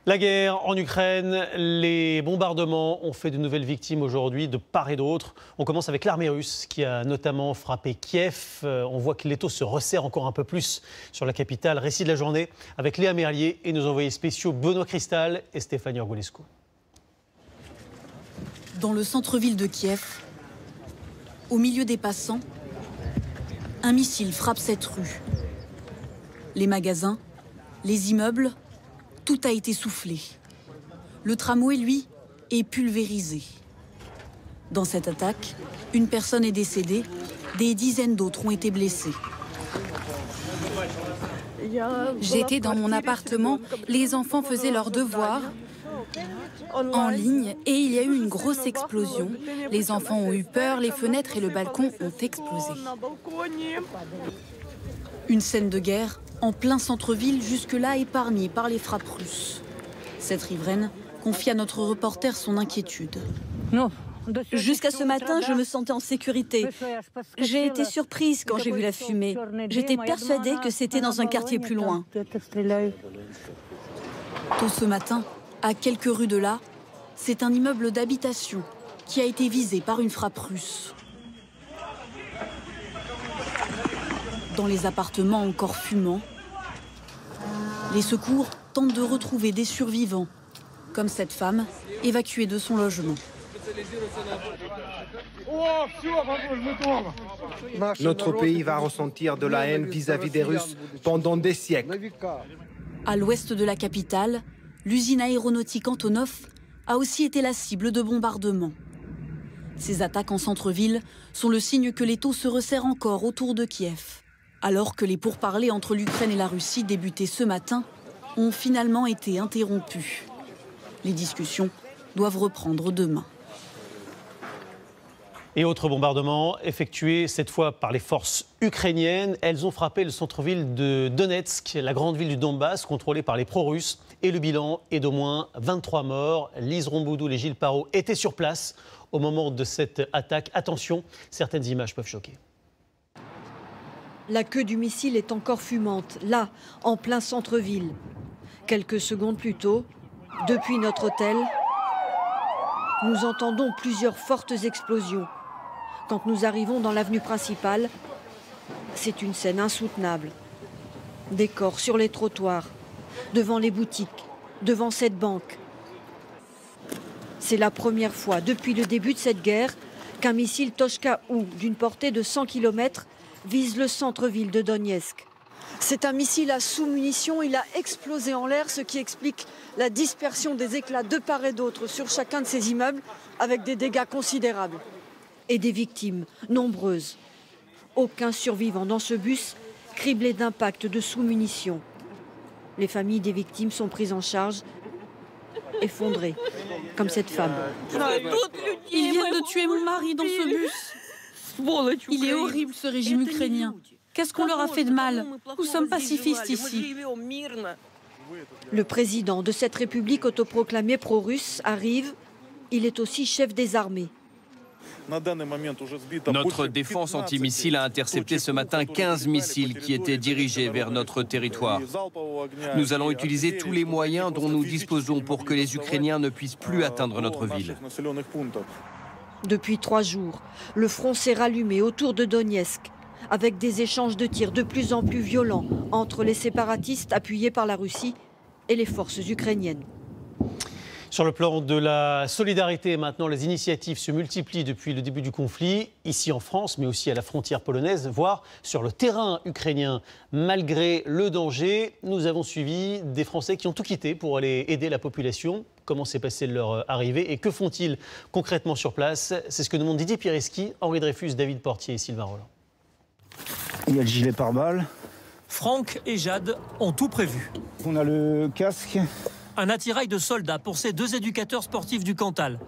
La guerre en Ukraine, les bombardements ont fait de nouvelles victimes aujourd'hui de part et d'autre. On commence avec l'armée russe qui a notamment frappé Kiev. On voit que l'étau se resserre encore un peu plus sur la capitale. Récit de la journée avec Léa Merlier et nos envoyés spéciaux Benoît Cristal et Stéphanie Orgolescu. Dans le centre-ville de Kiev, au milieu des passants, un missile frappe cette rue. Les magasins, les immeubles, tout a été soufflé. Le tramway, lui, est pulvérisé. Dans cette attaque, une personne est décédée, des dizaines d'autres ont été blessés. J'étais dans mon appartement, les enfants faisaient leurs devoirs en ligne et il y a eu une grosse explosion. Les enfants ont eu peur, les fenêtres et le balcon ont explosé. Une scène de guerre en plein centre-ville, jusque-là épargnée par les frappes russes. Cette riveraine confie à notre reporter son inquiétude. Jusqu'à ce matin, je me sentais en sécurité. J'ai été surprise quand j'ai vu la fumée. J'étais persuadée que c'était dans un quartier plus loin. Tôt ce matin, à quelques rues de là, c'est un immeuble d'habitation qui a été visé par une frappe russe. Dans les appartements encore fumants, les secours tentent de retrouver des survivants, comme cette femme évacuée de son logement. Notre pays va ressentir de la haine vis-à-vis des Russes pendant des siècles. À l'ouest de la capitale, l'usine aéronautique Antonov a aussi été la cible de bombardements. Ces attaques en centre-ville sont le signe que l'étau se resserre encore autour de Kiev. Alors que les pourparlers entre l'Ukraine et la Russie débutés ce matin ont finalement été interrompus. Les discussions doivent reprendre demain. Et autre bombardement effectué cette fois par les forces ukrainiennes. Elles ont frappé le centre-ville de Donetsk, la grande ville du Donbass, contrôlée par les pro-russes. Et le bilan est d'au moins 23 morts. Lise Romboudou et Gilles Parot étaient sur place au moment de cette attaque. Attention, certaines images peuvent choquer. La queue du missile est encore fumante, là, en plein centre-ville. Quelques secondes plus tôt, depuis notre hôtel, nous entendons plusieurs fortes explosions. Quand nous arrivons dans l'avenue principale, c'est une scène insoutenable. Des corps sur les trottoirs, devant les boutiques, devant cette banque. C'est la première fois depuis le début de cette guerre qu'un missile Tochka-U d'une portée de 100 km vise le centre-ville de Donetsk. C'est un missile à sous-munitions, il a explosé en l'air, ce qui explique la dispersion des éclats de part et d'autre sur chacun de ces immeubles, avec des dégâts considérables. Et des victimes nombreuses. Aucun survivant dans ce bus, criblé d'impacts de sous-munitions. Les familles des victimes sont prises en charge, effondrées, comme cette femme. Ils viennent de tuer mon mari dans ce bus. Il est horrible ce régime ukrainien. Qu'est-ce qu'on leur a fait de mal? Nous sommes pacifistes ici. Le président de cette république autoproclamée pro-russe arrive. Il est aussi chef des armées. Notre défense antimissile a intercepté ce matin 15 missiles qui étaient dirigés vers notre territoire. Nous allons utiliser tous les moyens dont nous disposons pour que les Ukrainiens ne puissent plus atteindre notre ville. Depuis 3 jours, le front s'est rallumé autour de Donetsk, avec des échanges de tirs de plus en plus violents entre les séparatistes appuyés par la Russie et les forces ukrainiennes. Sur le plan de la solidarité, maintenant, les initiatives se multiplient depuis le début du conflit, ici en France, mais aussi à la frontière polonaise, voire sur le terrain ukrainien. Malgré le danger, nous avons suivi des Français qui ont tout quitté pour aller aider la population. Comment s'est passée leur arrivée et que font-ils concrètement sur place? C'est ce que nous montrent Didier Pireski, Henri Dreyfus, David Portier et Sylvain Roland. Il y a le gilet pare-balles. Franck et Jade ont tout prévu. On a le casque. Un attirail de soldats pour ces 2 éducateurs sportifs du Cantal.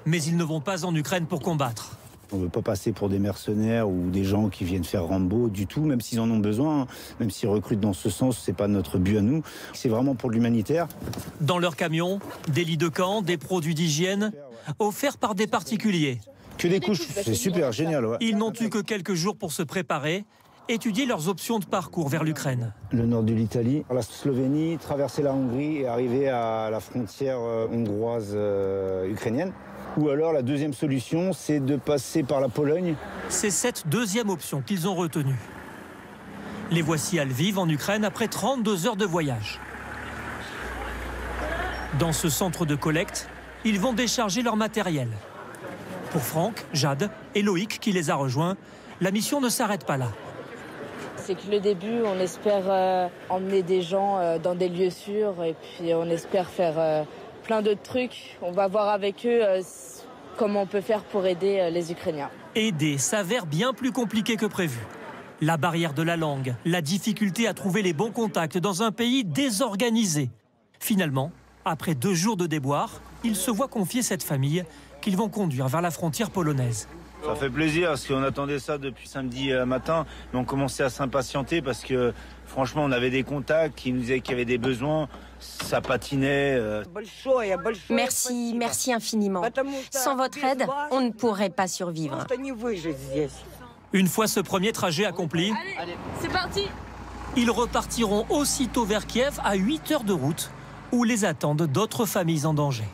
Mais ils ne vont pas en Ukraine pour combattre. On ne veut pas passer pour des mercenaires ou des gens qui viennent faire Rambo du tout, même s'ils en ont besoin, même s'ils recrutent dans ce sens, ce n'est pas notre but à nous. C'est vraiment pour l'humanitaire. Dans leur camion, des lits de camp, des produits d'hygiène, offerts par des particuliers. Que des couches, c'est super, génial. Ouais. Ils n'ont eu que quelques jours pour se préparer étudier leurs options de parcours vers l'Ukraine. Le nord de l'Italie, la Slovénie, traverser la Hongrie et arriver à la frontière hongroise ukrainienne. Ou alors la deuxième solution, c'est de passer par la Pologne. C'est cette deuxième option qu'ils ont retenue. Les voici à Lviv, en Ukraine, après 32 heures de voyage. Dans ce centre de collecte, ils vont décharger leur matériel. Pour Franck, Jade et Loïc, qui les a rejoints, la mission ne s'arrête pas là. C'est que le début, on espère emmener des gens dans des lieux sûrs et puis on espère faire plein d'autres trucs. On va voir avec eux comment on peut faire pour aider les Ukrainiens. Aider s'avère bien plus compliqué que prévu. La barrière de la langue, la difficulté à trouver les bons contacts dans un pays désorganisé. Finalement, après 2 jours de déboire, ils se voient confier cette famille qu'ils vont conduire vers la frontière polonaise. Ça fait plaisir parce qu'on attendait ça depuis samedi matin, mais on commençait à s'impatienter parce que franchement on avait des contacts qui nous disaient qu'il y avait des besoins, ça patinait. Merci infiniment. Sans votre aide, on ne pourrait pas survivre. Une fois ce premier trajet accompli, C'est parti! ils repartiront aussitôt vers Kiev à 8 heures de route, où les attendent d'autres familles en danger.